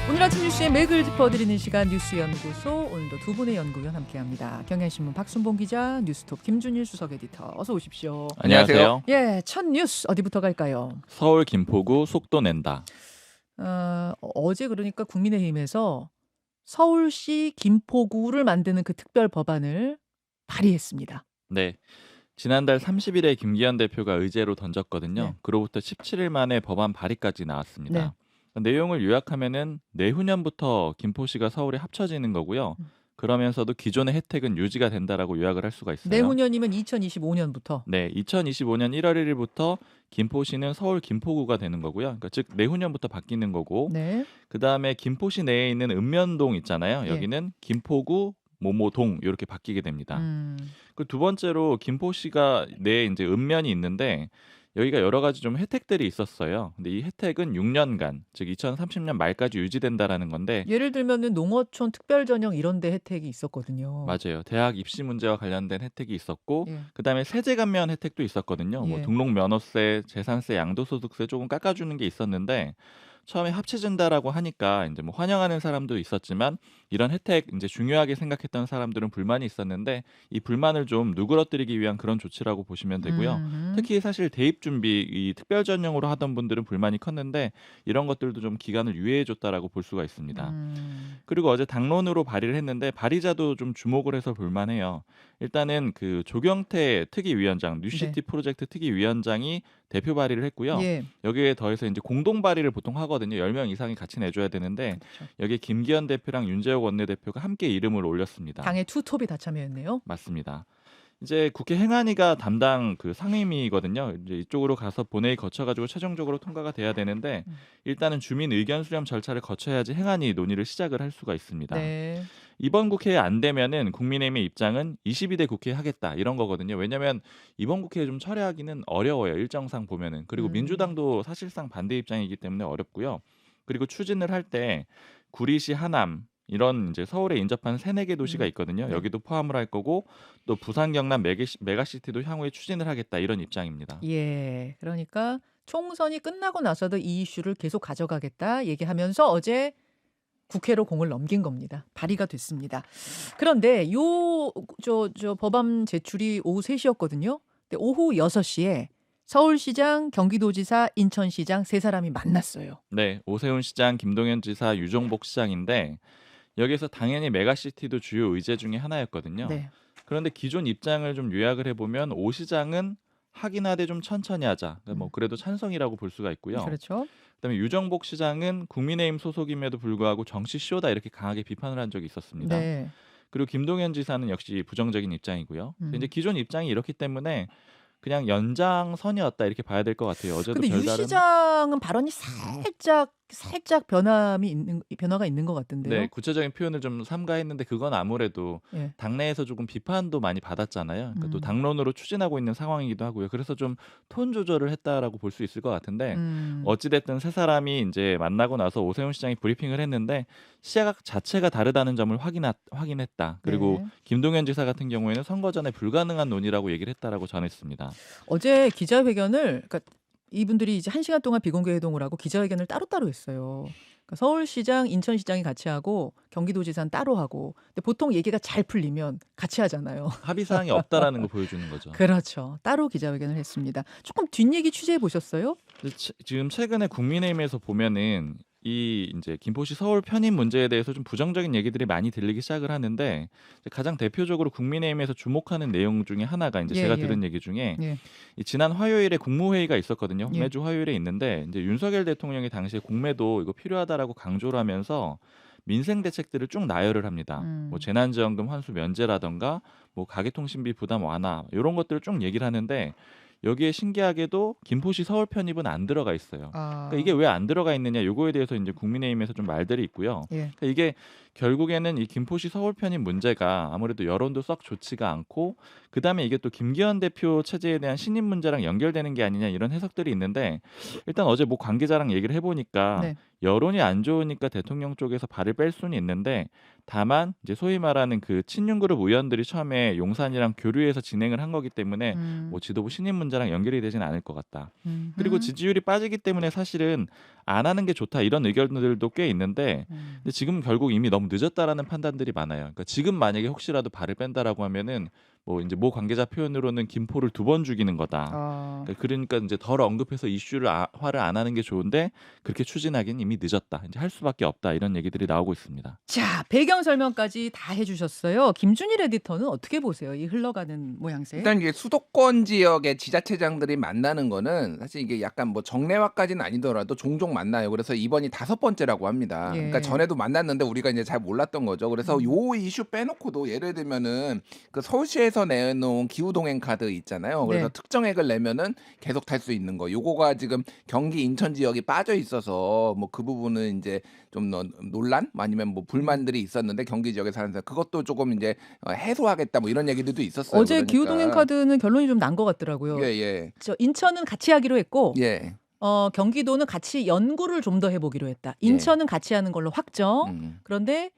오늘 아침 뉴스의 맥을 짚어드리는 시간 뉴스연구소, 오늘도 두 분의 연구위원 함께합니다. 경향신문 박순봉 기자, 뉴스톱 김준일 수석 에디터, 어서 오십시오. 안녕하세요. 예, 첫 뉴스 어디부터 갈까요? 서울 김포구 속도 낸다. 어제 그러니까 국민의힘에서 서울시 김포구를 만드는 그 특별 법안을 발의했습니다. 네. 지난달 30일에 김기현 대표가 의제로 던졌거든요. 네. 그로부터 17일 만에 법안 발의까지 나왔습니다. 네. 내용을 요약하면은 내후년부터 김포시가 서울에 합쳐지는 거고요. 그러면서도 기존의 혜택은 유지가 된다라고 요약을 할 수가 있어요. 내후년이면 2025년부터. 네, 2025년 1월 1일부터 김포시는 서울 김포구가 되는 거고요. 그러니까 즉 내후년부터 바뀌는 거고. 네. 그다음에 김포시 내에 있는 읍면동 있잖아요. 예. 여기는 김포구 모모동 이렇게 바뀌게 됩니다. 음. 그 두 번째로 김포시가 내에 이제 읍면이 있는데 여기가 여러 가지 좀 혜택들이 있었어요. 근데 이 혜택은 6년간, 즉 2030년 말까지 유지된다라는 건데 예를 들면은 농어촌 특별전형 이런 데 혜택이 있었거든요. 맞아요. 대학 입시 문제와 관련된 혜택이 있었고 예. 그다음에 세제 감면 혜택도 있었거든요. 뭐 예. 등록 면허세, 재산세, 양도소득세 조금 깎아주는 게 있었는데 처음에 합쳐진다라고 하니까 이제 뭐 환영하는 사람도 있었지만 이런 혜택 이제 중요하게 생각했던 사람들은 불만이 있었는데 이 불만을 좀 누그러뜨리기 위한 그런 조치라고 보시면 되고요. 특히 사실 대입 준비 이 특별 전형으로 하던 분들은 불만이 컸는데 이런 것들도 좀 기간을 유예해 줬다라고 볼 수가 있습니다. 그리고 어제 당론으로 발의를 했는데 발의자도 좀 주목을 해서 볼만해요. 일단은 그 조경태 특위위원장, 뉴시티 네. 프로젝트 특위위원장이 대표 발의를 했고요. 예. 여기에 더해서 이제 공동 발의를 보통 하거든요. 10명 이상이 같이 내줘야 되는데 그렇죠. 여기에 김기현 대표랑 윤재욱 원내대표가 함께 이름을 올렸습니다. 당의 투톱이 다 참여했네요. 맞습니다. 이제 국회 행안위가 담당 그 상임위거든요. 이제 이쪽으로 가서 본회의 거쳐가지고 최종적으로 통과가 돼야 되는데 일단은 주민 의견 수렴 절차를 거쳐야지 행안위 논의를 시작을 할 수가 있습니다. 네. 이번 국회에 안 되면은 국민의힘의 입장은 22대 국회에 하겠다 이런 거거든요. 왜냐하면 이번 국회에 좀 철회하기는 어려워요. 일정상 보면은. 그리고 민주당도 사실상 반대 입장이기 때문에 어렵고요. 그리고 추진을 할 때 구리시, 하남 이런 이제 서울에 인접한 3-4개 도시가 있거든요. 네. 여기도 포함을 할 거고 또 부산, 경남 메가시티도 향후에 추진을 하겠다 이런 입장입니다. 예. 그러니까 총선이 끝나고 나서도 이 이슈를 계속 가져가겠다 얘기하면서 어제 국회로 공을 넘긴 겁니다. 발의가 됐습니다. 그런데 저 법안 제출이 오후 3시였거든요. 근데 오후 6시에 서울시장, 경기도지사, 인천시장 세 사람이 만났어요. 네, 오세훈 시장, 김동연 지사, 유종복 시장인데 여기서 당연히 메가시티도 주요 의제 중에 하나였거든요. 네. 그런데 기존 입장을 좀 요약을 해보면 오 시장은 하긴 하되 좀 천천히 하자. 그러니까 뭐 그래도 찬성이라고 볼 수가 있고요. 그렇죠. 그다음에 유정복 시장은 국민의힘 소속임에도 불구하고 정치 쇼다 이렇게 강하게 비판을 한 적이 있었습니다. 네. 그리고 김동연 지사는 역시 부정적인 입장이고요. 이제 기존 입장이 이렇기 때문에 그냥 연장선이었다 이렇게 봐야 될 것 같아요. 어제도 근데 유 별다른 시장은 발언이 살짝 변화가 있는 것 네, 같은데요. 구체적인 표현을 좀 삼가했는데 그건 아무래도 예. 당내에서 조금 비판도 많이 받았잖아요. 그러니까 또 당론으로 추진하고 있는 상황이기도 하고요. 그래서 좀 톤 조절을 했다라고 볼 수 있을 것 같은데 어찌 됐든 세 사람이 이제 만나고 나서 오세훈 시장이 브리핑을 했는데 시각 자체가 다르다는 점을 확인했다. 그리고 네. 김동연 지사 같은 경우에는 선거 전에 불가능한 논의라고 얘기를 했다라고 전했습니다. 어제 기자회견을 그러니까 이분들이 이제 1시간 동안 비공개 회동을 하고 기자회견을 따로따로 했어요. 그러니까 서울시장, 인천시장이 같이 하고 경기도지사는 따로 하고. 근데 보통 얘기가 잘 풀리면 같이 하잖아요. 합의 사항이 없다라는 거 보여주는 거죠. 그렇죠. 따로 기자회견을 했습니다. 조금 뒷얘기 취재해 보셨어요? 근데 지금 최근에 국민의힘에서 보면은 이 이제 김포시 서울 편입 문제에 대해서 좀 부정적인 얘기들이 많이 들리기 시작을 하는데 이제 가장 대표적으로 국민의힘에서 주목하는 내용 중에 하나가 이제 예, 제가 예. 들은 얘기 중에 예. 이 지난 화요일에 국무회의가 있었거든요. 예. 매주 화요일에 있는데 이제 윤석열 대통령이 당시에 공매도 이거 필요하다라고 강조를 하면서 민생 대책들을 쭉 나열을 합니다. 뭐 재난지원금 환수 면제라던가 뭐 가계통신비 부담 완화 이런 것들을 쭉 얘기를 하는데 여기에 신기하게도 김포시 서울 편입은 안 들어가 있어요. 아. 그러니까 이게 왜 안 들어가 있느냐 요거에 대해서 이제 국민의힘에서 좀 말들이 있고요. 예. 그러니까 이게 결국에는 이 김포시 서울 편입 문제가 아무래도 여론도 썩 좋지가 않고 그다음에 이게 또 김기현 대표 체제에 대한 신임 문제랑 연결되는 게 아니냐 이런 해석들이 있는데 일단 어제 뭐 관계자랑 얘기를 해보니까 네. 여론이 안 좋으니까 대통령 쪽에서 발을 뺄 수는 있는데 다만 이제 소위 말하는 그 친윤 그룹 의원들이 처음에 용산이랑 교류해서 진행을 한 거기 때문에 뭐 음. 지도부 신임 문제랑 연결이 되진 않을 것 같다. 그리고 음흠. 지지율이 빠지기 때문에 사실은 안 하는 게 좋다 이런 의견들도 꽤 있는데 음. 근데 지금 결국 이미 너무 늦었다라는 판단들이 많아요. 그러니까 지금 만약에 혹시라도 발을 뺀다라고 하면은 뭐 인제 모 관계자 표현으로는 "김포를 2번 죽이는 거다." 아. 그러니까 인제 덜 언급해서 이슈를 화를 안 하는 게 좋은데 "그렇게 추진하기는 이미 늦었다. 인제 할 수밖에 없다." 이런 얘기들이 나오고 있습니다. 자, 배경 설명까지 다 해 주셨어요. 김준일 에디터는 어떻게 보세요? 이 흘러가는 모양새? 일단 이게 수도권 지역의 지자체장들이 만나는 거는 사실 이게 약간 뭐 정례화까지는 아니더라도 종종 만나요. 그래서 이번이 5번째라고 합니다. 그러니까 예. 전에도 만났는데 우리가 이제 잘 몰랐던 거죠. 그래서 음. 요 이슈 빼놓고도 예를 들면은 그 서울시에서 내놓은 기후 동행 카드 있잖아요. 그래서 네. 특정액을 내면은 계속 탈 수 있는 거. 요거가 지금 경기 인천 지역이 빠져 있어서 뭐 그 부분은 이제 좀 논란 아니면 뭐 불만들이 있었는데 경기 지역에 사는 사람 그것도 조금 이제 해소하겠다 뭐 이런 얘기들도 있었어요. 어제 기후동행 그러니까. 카드는 결론이 좀 난 것 같더라고요. 예예. 저 인천은 같이 하기로 했고 예. 경기도는 같이 연구를 좀 더 해 보기로 했다. 예. 인천은 같이 하는 걸로 확정. 음. 그런데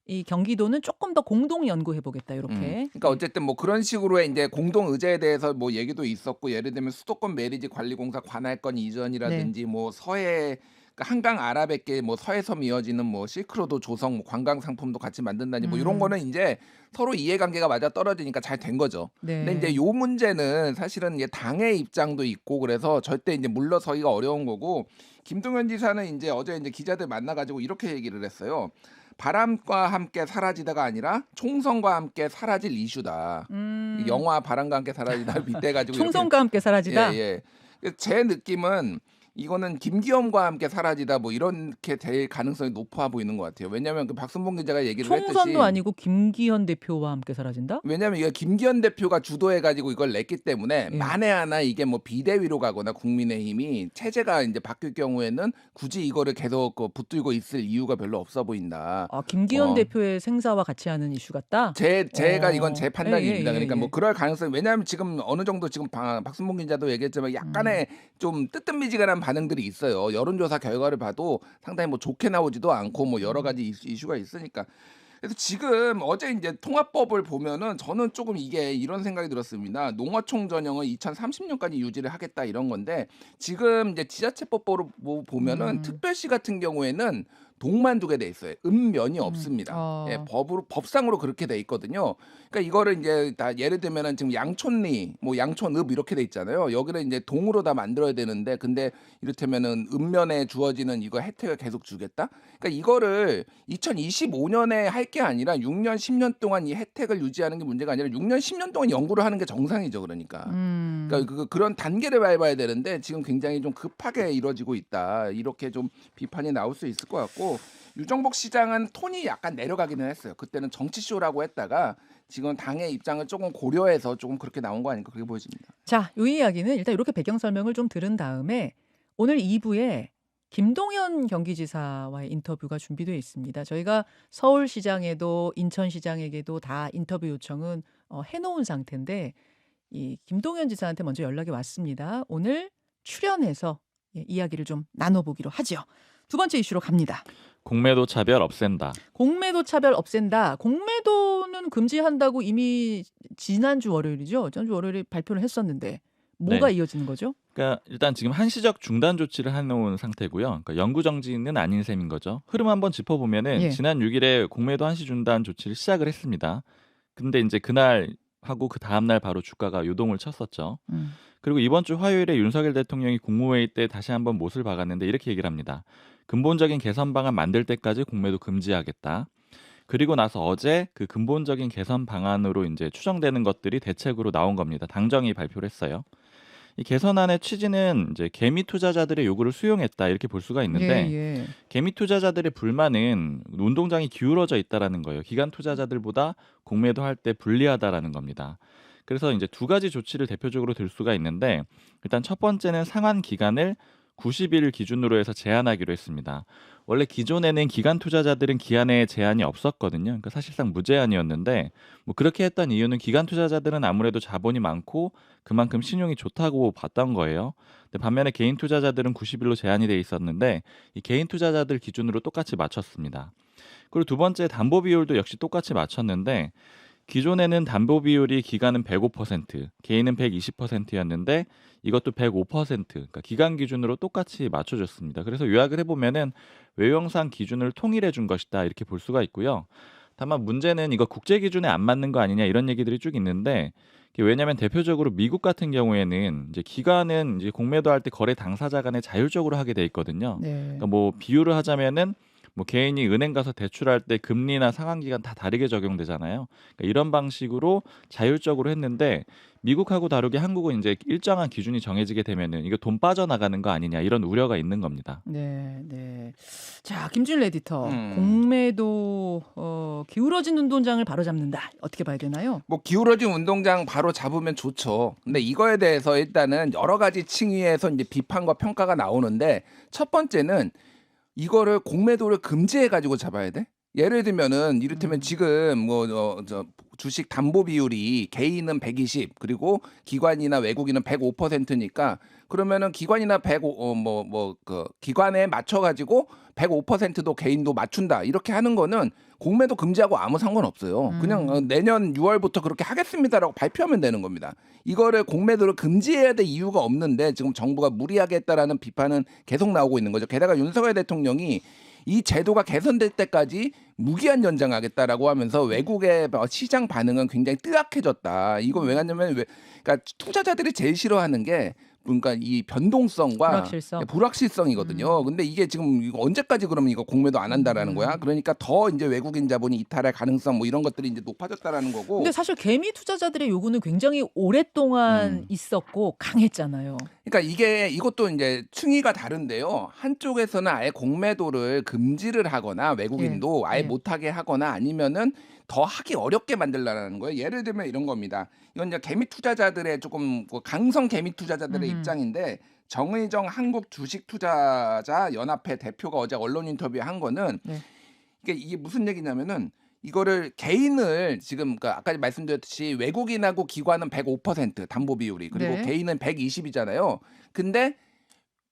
이 경기도는 조금 더 공동 연구해 보겠다 요렇게. 그러니까 어쨌든 뭐 그런 식으로의 인제 공동 의제에 대해서 뭐 얘기도 있었고 예를 들면 수도권 매리지 관리공사 관할권 네. 이전이라든지 뭐 서해 그러니까 한강 아라뱃길 뭐 서해섬 이어지는 뭐 실크로드 조성 뭐 관광 상품도 같이 만든다니 뭐 요런 음. 거는 인제 서로 이해관계가 맞아떨어지니까 잘 된 거죠. 근데 인제 네. 요 문제는 사실은 이게 당의 입장도 있고 그래서 절대 인제 물러서기가 어려운 거고 김동연 지사는 인제 어제 인제 기자들 만나 가지고 이렇게 얘기를 했어요. "바람과 함께 사라지다가 아니라 총선과 함께 사라질 이슈다." 음. 영화 바람과 함께 사라지다 빗대 가지고 이렇게 총선과 함께 사라지다. 예예. 제 느낌은 이거는 김기현과 함께 사라지다 뭐 이렇게 될 가능성이 높아 보이는 것 같아요. 왜냐하면 그 박순봉 기자가 얘기를 했듯이 총선도 아니고 김기현 대표와 함께 사라진다? 왜냐하면 이게 김기현 대표가 주도해 가지고 이걸 냈기 때문에 예. 만에 하나 이게 뭐 비대위로 가거나 국민의힘이 체제가 인제 바뀔 경우에는 굳이 이거를 계속 붙들고 있을 이유가 별로 없어 보인다. 아, 김기현 어. 대표의 생사와 같이 하는 이슈 같다? 제가 이건 제 판단입니다. 그러니까 뭐 예. 그럴 가능성이 왜냐하면 지금 어느 정도 지금 박순봉 기자도 얘기했지만 약간의 좀 뜨뜻미지근한 반응들이 있어요. 여론조사 결과를 봐도 상당히 뭐 좋게 나오지도 않고 뭐 여러 가지 이슈가 있으니까. 그래서 지금 어제 인제 통합법을 보면은 저는 조금 이게 이런 생각이 들었습니다. 농어촌 전형을 2030년까지 유지를 하겠다 이런 건데 지금 이제 지자체법으로 보면은 특별시 같은 경우에는 동만 두게 돼 있어요. 읍면이 없습니다. 예, 법상으로 그렇게 돼 있거든요. 그러니까 이거를 인제 다 예를 들면은 지금 양촌리, 뭐 양촌읍 이렇게 돼 있잖아요. 여기를 인제 동으로 다 만들어야 되는데 근데 이를테면은 읍면에 주어지는 이거 혜택을 계속 주겠다? 그러니까 이거를 2025년에 할 게 아니라 6년, 10년 동안 이 혜택을 유지하는 게 문제가 아니라 6년, 10년 동안 연구를 하는 게 정상이죠, 그러니까. 그러니까 그런 단계를 밟아야 되는데 지금 굉장히 좀 급하게 이루어지고 있다. 이렇게 좀 비판이 나올 수 있을 것 같고 유정복 시장은 톤이 약간 내려가기는 했어요. 그때는 정치 쇼라고 했다가 지금 당의 입장을 조금 고려해서 조금 그렇게 나온 거 아닌가 그렇게 보여집니다. 자, 요 이야기는 일단 이렇게 배경 설명을 좀 들은 다음에 오늘 2부에 김동연 경기지사와의 인터뷰가 준비되어 있습니다. 저희가 서울시장에도 인천시장에게도 다 인터뷰 요청은 해놓은 상태인데 이 김동연 지사한테 먼저 연락이 왔습니다. 오늘 출연해서 이야기를 좀 나눠보기로 하죠. 두 번째 이슈로 갑니다. 공매도 차별 없앤다. 공매도 차별 없앤다. 공매도는 금지한다고 이미 지난주 월요일이죠. 지난주 월요일에 발표를 했었는데 뭐가 네. 이어지는 거죠? 그러니까 일단 지금 한시적 중단 조치를 해놓은 상태고요. 그러니까 영구 정지는 아닌 셈인 거죠. 흐름 한번 짚어보면은 예. 지난 6일에 공매도 한시 중단 조치를 시작을 했습니다. 근데 이제 그날 하고 그 다음 날 바로 주가가 요동을 쳤었죠. 그리고 이번 주 화요일에 윤석열 대통령이 국무회의 때 다시 한번 못을 박았는데 이렇게 얘기를 합니다. 근본적인 개선 방안 만들 때까지 공매도 금지하겠다. 그리고 나서 어제 그 근본적인 개선 방안으로 이제 추정되는 것들이 대책으로 나온 겁니다. 당정이 발표를 했어요. 이 개선안의 취지는 이제 개미 투자자들의 요구를 수용했다 이렇게 볼 수가 있는데 예. 개미 투자자들의 불만은 운동장이 기울어져 있다라는 거예요. 기관 투자자들보다 공매도 할 때 불리하다라는 겁니다. 그래서 이제 두 가지 조치를 대표적으로 들 수가 있는데 일단 첫 번째는 상환 기간을 90일 기준으로 해서 제한하기로 했습니다. 원래 기존에는 기관 투자자들은 기한에 제한이 없었거든요. 그러니까 사실상 무제한이었는데 뭐 그렇게 했던 이유는 기관 투자자들은 아무래도 자본이 많고 그만큼 신용이 좋다고 봤던 거예요. 근데 반면에 개인 투자자들은 90일로 제한이 돼 있었는데 이 개인 투자자들 기준으로 똑같이 맞췄습니다. 그리고 두 번째 담보 비율도 역시 똑같이 맞췄는데 기존에는 담보 비율이 기관은 105%, 개인은 120%였는데 이것도 105%, 그러니까 기관 기준으로 똑같이 맞춰줬습니다. 그래서 요약을 해보면은 외형상 기준을 통일해 준 것이다 이렇게 볼 수가 있고요. 다만 문제는 이거 국제 기준에 안 맞는 거 아니냐 이런 얘기들이 쭉 있는데 왜냐하면 대표적으로 미국 같은 경우에는 이제 기관은 이제 공매도 할 때 거래 당사자 간에 자율적으로 하게 돼 있거든요. 네. 그러니까 뭐 비유를 하자면은 뭐 개인이 은행 가서 대출할 때 금리나 상환 기간 다 다르게 적용되잖아요. 그러니까 이런 방식으로 자율적으로 했는데 미국하고 다르게 한국은 이제 일정한 기준이 정해지게 되면은 이거 돈 빠져나가는 거 아니냐 이런 우려가 있는 겁니다. 네, 네. 자, 김준일 에디터. 음. 공매도 기울어진 운동장을 바로잡는다. 어떻게 봐야 되나요? 뭐 기울어진 운동장 바로 잡으면 좋죠. 근데 이거에 대해서 일단은 여러 가지 층위에서 이제 비판과 평가가 나오는데 첫 번째는 이거를 공매도를 금지해 가지고 잡아야 돼? 예를 들면은 이를테면 지금 저 주식 담보 비율이 개인은 120 그리고 기관이나 외국인은 105%니까 그러면은 기관이나 105 그 기관에 맞춰 가지고 105%도 개인도 맞춘다. 이렇게 하는 거는 공매도 금지하고 아무 상관없어요. 그냥 내년 6월부터 그렇게 하겠습니다라고 발표하면 되는 겁니다. 이거를 공매도를 금지해야 될 이유가 없는데 지금 정부가 무리하게 했다라는 비판은 계속 나오고 있는 거죠. 게다가 윤석열 대통령이 이 제도가 개선될 때까지 무기한 연장하겠다라고 하면서 외국의 시장 반응은 굉장히 뜨악해졌다. 이건 왜 그러냐면 그러니까 투자자들이 제일 싫어하는 게 그러니까 이 변동성과 불확실성이거든요. 근데 이게 지금 이거 언제까지 그러면 이거 공매도 안 한다라는 거야? 그러니까 더 이제 외국인 자본이 이탈할 가능성 뭐 이런 것들이 이제 높아졌다라는 거고. 근데 사실 개미 투자자들의 요구는 굉장히 오랫동안 있었고 강했잖아요. 그러니까 이것도 이제 층위가 다른데요. 한쪽에서는 아예 공매도를 금지를 하거나 외국인도 아예 못하게 하거나 아니면은 더 하기 어렵게 만들라는 거예요. 예를 들면 이런 겁니다. 이건 이제 개미 투자자들의 조금 강성 개미 투자자들의 입장인데 정의정 한국 주식 투자자 연합회 대표가 어제 언론 인터뷰에 한 거는 이게 무슨 얘기냐면은 이거를 개인을 지금 그러니까 아까 말씀드렸듯이 외국인하고 기관은 105% 담보 비율이 그리고 개인은 120이잖아요. 근데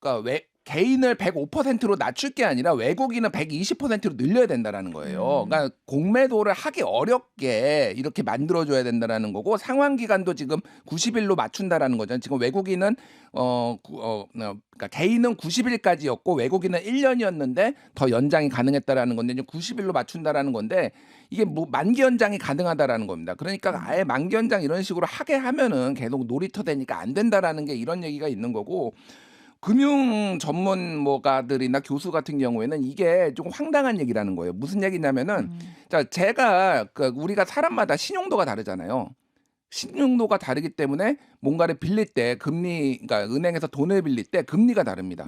그러니까 개인을 105%로 낮출 게 아니라 외국인은 120%로 늘려야 된다라는 거예요. 그러니까 공매도를 하기 어렵게 이렇게 만들어줘야 된다라는 거고 상환 기간도 지금 90일로 맞춘다라는 거잖아요. 지금 외국인은 그러니까 개인은 90일까지였고 외국인은 1년이었는데 더 연장이 가능했다라는 건데 이제 90일로 맞춘다라는 건데 이게 뭐 만기 연장이 가능하다라는 겁니다. 그러니까 아예 만기 연장 이런 식으로 하게 하면은 계속 놀이터 되니까 안 된다라는 게 이런 얘기가 있는 거고. 금융 전문가들이나 교수 같은 경우에는 이게 조금 황당한 얘기라는 거예요. 무슨 얘기냐면은 자 제가 우리가 사람마다 신용도가 다르잖아요. 신용도가 다르기 때문에 뭔가를 빌릴 때 금리, 그러니까 은행에서 돈을 빌릴 때 금리가 다릅니다.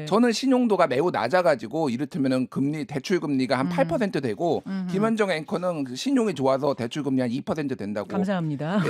저는 신용도가 매우 낮아가지고 이를테면은 대출 금리가 한 8% 되고 김현정 앵커는 신용이 좋아서 대출 금리 한 2% 된다고. 감사합니다.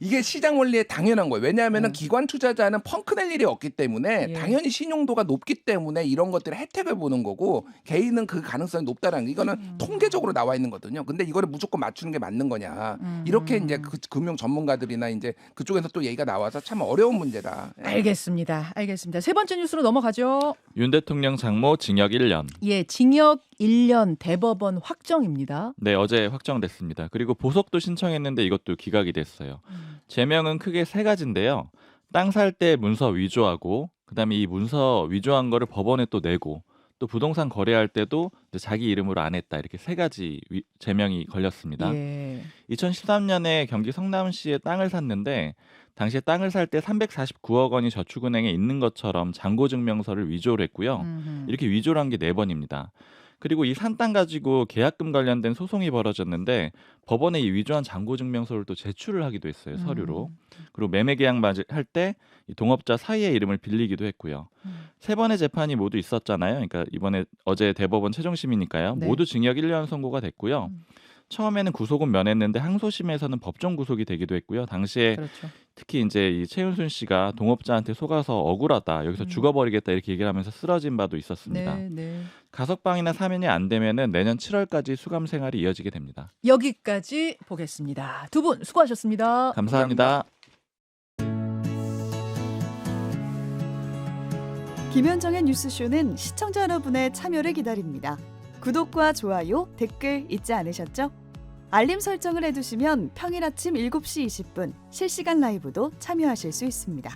이게 시장 원리에 당연한 거예요. 왜냐하면은 기관 투자자는 펑크낼 일이 없기 때문에 당연히 신용도가 높기 때문에 이런 것들을 혜택을 보는 거고 개인은 그 가능성이 높다라는 게 이거는 통계적으로 나와 있는 거거든요. 근데 이거를 무조건 맞추는 게 맞는 거냐. 이렇게 이제 금융 전문가들이나 이제 그쪽에서 또 얘기가 나와서 참 어려운 문제다. 알겠습니다. 세 번째 뉴스로 넘어가죠. 윤 대통령 장모 징역 1년. 징역 1년 대법원 확정입니다. 네, 어제 확정됐습니다. 그리고 보석도 신청했는데 이것도 기각이 됐어요. 제명은 크게 세 가지인데요. 땅 살 때 문서 위조하고 그다음에 이 문서 위조한 거를 법원에 또 내고 또 부동산 거래할 때도 자기 이름으로 안 했다. 이렇게 세 가지 제명이 걸렸습니다. 2013년에 경기 성남시에 땅을 샀는데 당시에 땅을 살 때 349억 원이 저축은행에 있는 것처럼 잔고증명서를 위조를 했고요. 이렇게 위조를 한 게 4번입니다. 그리고 이 산 땅 가지고 계약금 관련된 소송이 벌어졌는데 법원에 이 위조한 잔고증명서를 또 제출을 하기도 했어요. 서류로. 그리고 매매 계약 할 때 동업자 사이의 이름을 빌리기도 했고요. 세 번의 재판이 모두 있었잖아요. 그러니까 어제 대법원 최종심이니까요. 모두 징역 1년 선고가 됐고요. 처음에는 구속은 면했는데 항소심에서는 법정 구속이 되기도 했고요. 당시에 그렇죠. 특히 인제 이 최은순 씨가 동업자한테 속아서 "억울하다. 여기서 음. 죽어버리겠다." 이렇게 얘기를 하면서 쓰러진 바도 있었습니다. 네, 네. 가석방이나 사면이 안 되면은 내년 7월까지 수감 생활이 이어지게 됩니다. 여기까지 보겠습니다. 두 분 수고하셨습니다. 감사합니다. 김현정의 뉴스쇼는 시청자 여러분의 참여를 기다립니다. 구독과 좋아요, 댓글 잊지 않으셨죠? 알림 설정을 해두시면 평일 아침 7시 20분 실시간 라이브도 참여하실 수 있습니다.